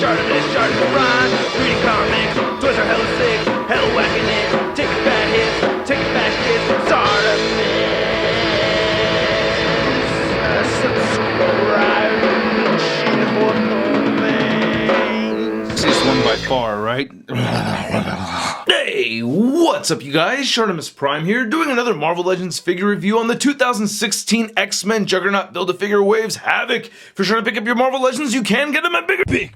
ShartimusPrime, reading comics, toys are hella sick, hella whacking it, taking bad hits, taking bad shits, Subscribe. This one by far, right? Hey, what's up you guys? ShartimusPrime here, doing another Marvel Legends figure review on the 2016 X-Men Juggernaut Build-A-Figure Waves Havoc. If you're trying to pick up your Marvel Legends, you can get them at bigger. Big!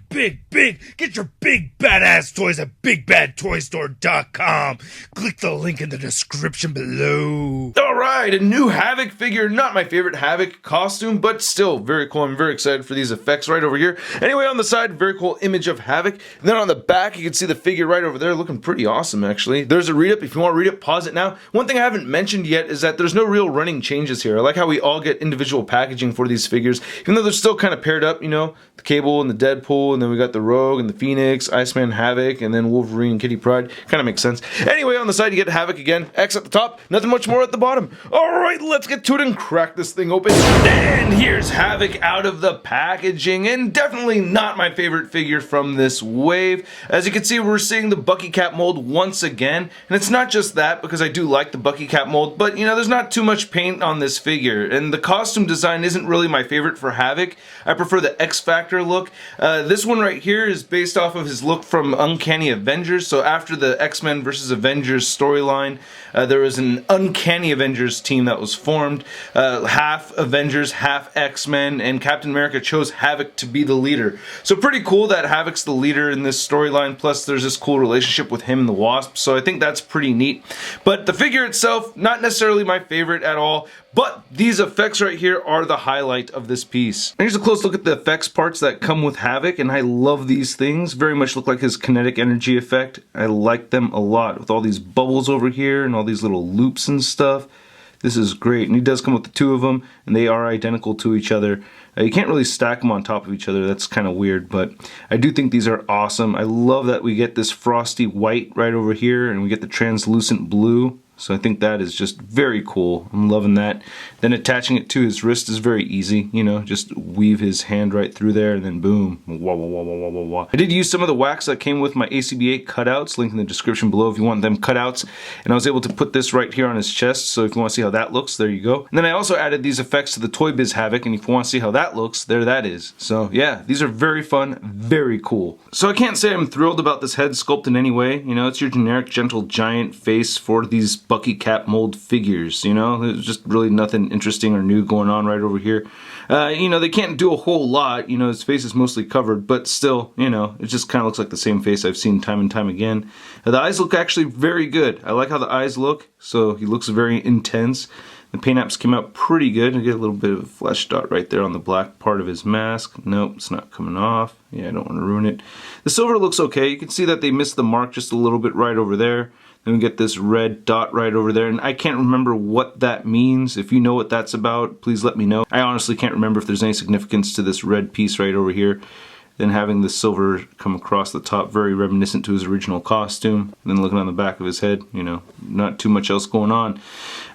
Get your big badass toys at BigBadToyStore.com. Click the link in the description below. Alright, a new Havoc figure. Not my favorite Havoc costume, but still very cool. I'm very excited for these effects right over here. Anyway, on the side, very cool image of Havoc. And then on the back, you can see the figure right over there looking pretty awesome, actually. There's a read-up. If you want to read it, pause it now. One thing I haven't mentioned yet is that there's no real running changes here. I like how we all get individual packaging for these figures, even though they're still kind of paired up, you know, the Cable and the Deadpool, and then we got the Rogue and the Phoenix, Iceman, Havoc, and then Wolverine and Kitty Pryde. Kind of makes sense. Anyway, on the side, you get Havoc again. X at the top, nothing much more at the bottom. Alright, let's get to it and crack this thing open. And here's Havoc out of the packaging, and definitely not my favorite figure from this wave. As you can see, we're seeing the Bucky Cap mold once again, and it's not just that, because I do like the Bucky Cap mold, but you know, there's not too much paint on this figure, and the costume design isn't really my favorite for Havoc. I prefer the X-Factor look. This one right here is based off of his look from Uncanny Avengers. So after the X-Men vs. Avengers storyline, there was an Uncanny Avengers team that was formed, half Avengers, half X-Men, and Captain America chose Havoc to be the leader. So pretty cool that Havoc's the leader in this storyline, plus there's this cool relationship with him and the Wasp, so I think that's pretty neat. But the figure itself, not necessarily my favorite at all, but these effects right here are the highlight of this piece. And here's a close look at the effects parts that come with Havoc, and I love these things. Very much look like his kinetic energy effect. I like them a lot, with all these bubbles over here and all these little loops and stuff. This is great, and he does come with the two of them, and they are identical to each other. You can't really stack them on top of each other, that's kind of weird, but I do think these are awesome. I love that we get this frosty white right over here, and we get the translucent blue. So I think that is just very cool. I'm loving that. Then attaching it to his wrist is very easy. You know, just weave his hand right through there and then boom. Wah, wah, wah, wah, wah, wah, wah. I did use some of the wax that came with my ACB8 cutouts. Link in the description below if you want them cutouts. And I was able to put this right here on his chest. So if you want to see how that looks, there you go. And then I also added these effects to the Toy Biz Havoc. And if you want to see how that looks, there that is. So yeah, these are very fun, very cool. So I can't say I'm thrilled about this head sculpt in any way. You know, it's your generic gentle giant face for these Bucky Cap mold figures, you know. There's just really nothing interesting or new going on right over here. You know, they can't do a whole lot. You know, his face is mostly covered, but still, you know, it just kind of looks like the same face I've seen time and time again. The eyes look actually very good. I like how the eyes look, so he looks very intense. The paint apps came out pretty good. I get a little bit of a flesh dot right there on the black part of his mask. Nope, it's not coming off. Yeah, I don't want to ruin it. The silver looks okay. You can see that they missed the mark just a little bit right over there. Then we get this red dot right over there, and I can't remember what that means. If you know what that's about, please let me know. I honestly can't remember if there's any significance to this red piece right over here. Then having the silver come across the top, very reminiscent to his original costume. And then looking on the back of his head, you know, not too much else going on.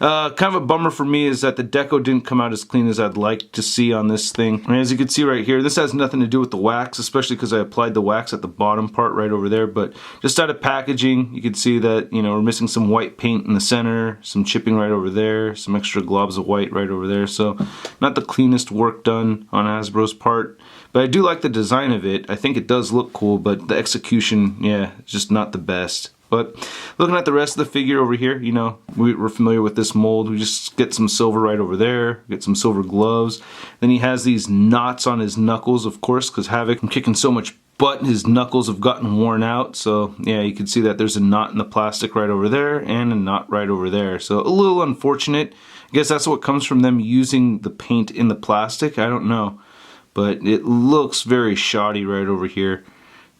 Kind of a bummer for me is that the deco didn't come out as clean as I'd like to see on this thing. And as you can see right here, this has nothing to do with the wax, especially because I applied the wax at the bottom part right over there. But just out of packaging, you can see that, you know, we're missing some white paint in the center, some chipping right over there, some extra globs of white right over there. So not the cleanest work done on Hasbro's part. But I do like the design of it. I think it does look cool, but the execution, yeah, just not the best. But looking at the rest of the figure over here, you know, we're familiar with this mold. We just get some silver right over there, get some silver gloves. Then he has these knots on his knuckles, of course, because Havoc, from kicking so much butt, his knuckles have gotten worn out. So yeah, you can see that there's a knot in the plastic right over there and a knot right over there. So a little unfortunate. I guess that's what comes from them using the paint in the plastic. I don't know. But it looks very shoddy right over here.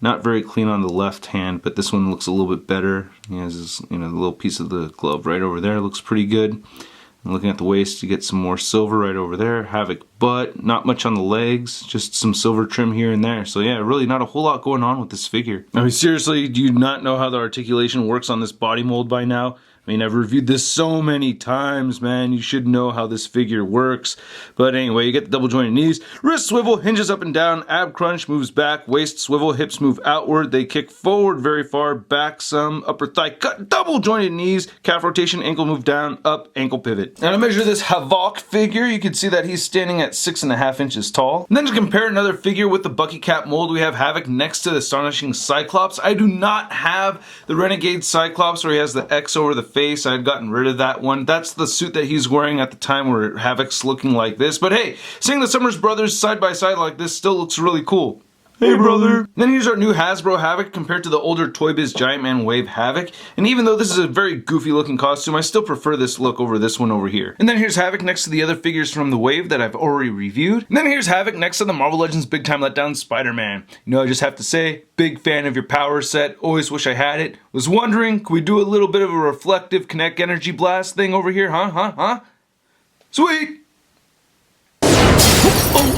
Not very clean on the left hand, but this one looks a little bit better. He has this, you know, the little piece of the glove right over there. Looks pretty good. And looking at the waist, you get some more silver right over there. Havoc butt, not much on the legs, just some silver trim here and there. So yeah, really not a whole lot going on with this figure. I mean, seriously, do you not know how the articulation works on this body mold by now? I mean, I've reviewed this so many times, man. You should know how this figure works. But anyway, you get the double jointed knees. Wrist swivel, hinges up and down. Ab crunch, moves back. Waist swivel, hips move outward. They kick forward very far. Back some. Upper thigh cut. Double jointed knees. Calf rotation, ankle move down. Up, ankle pivot. Now to measure this Havok figure, you can see that he's standing at 6.5 inches tall. And then to compare another figure with the Bucky Cap mold, we have Havoc next to the astonishing Cyclops. I do not have the Renegade Cyclops where he has the X over the face. I had gotten rid of that one. That's the suit that he's wearing at the time where Havoc's looking like this. But hey, seeing the Summers brothers side by side like this still looks really cool. Hey, brother. Then here's our new Hasbro Havoc compared to the older Toy Biz Giant Man Wave Havoc. And even though this is a very goofy looking costume, I still prefer this look over this one over here. And then here's Havoc next to the other figures from the Wave that I've already reviewed. And then here's Havoc next to the Marvel Legends Big Time Letdown Spider-Man. You know, I just have to say, big fan of your power set. Always wish I had it. Was wondering, could we do a little bit of a reflective Kinetic energy blast thing over here? Huh? Sweet!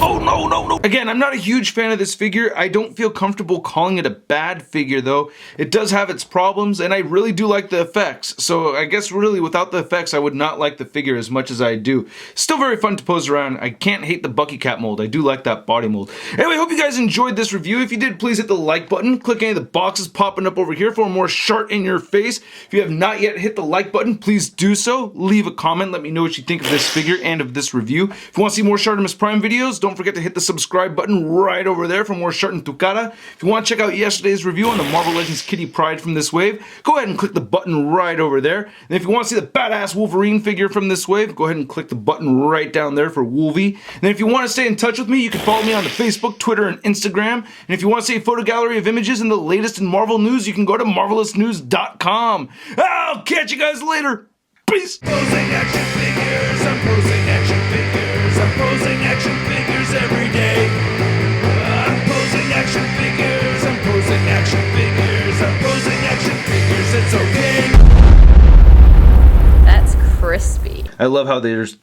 Oh, no. Again, I'm not a huge fan of this figure. I don't feel comfortable calling it a bad figure, though. It does have its problems, and I really do like the effects. So I guess really without the effects, I would not like the figure as much as I do. Still very fun to pose around. I can't hate the Bucky Cap mold. I do like that body mold. Anyway, hope you guys enjoyed this review. If you did, please hit the like button. Click any of the boxes popping up over here for more Shart in your face. If you have not yet hit the like button, please do so. Leave a comment. Let me know what you think of this figure and of this review. If you want to see more ShartimusPrime videos, don't forget to hit the subscribe button right over there for more Shart in tu cara. If you want to check out yesterday's review on the Marvel Legends Kitty Pryde from this wave, go ahead and click the button right over there. And if you want to see the badass Wolverine figure from this wave, go ahead and click the button right down there for Wolvie. And if you want to stay in touch with me, you can follow me on the Facebook, Twitter, and Instagram. And if you want to see a photo gallery of images and the latest in Marvel news, you can go to marvelousnews.com. I'll catch you guys later. Peace. Posing action figures, I'm posing action figures, I'm posing action figures every day. I'm posing action figures, I'm posing action figures, I'm posing action figures, it's okay. That's crispy. I love how there's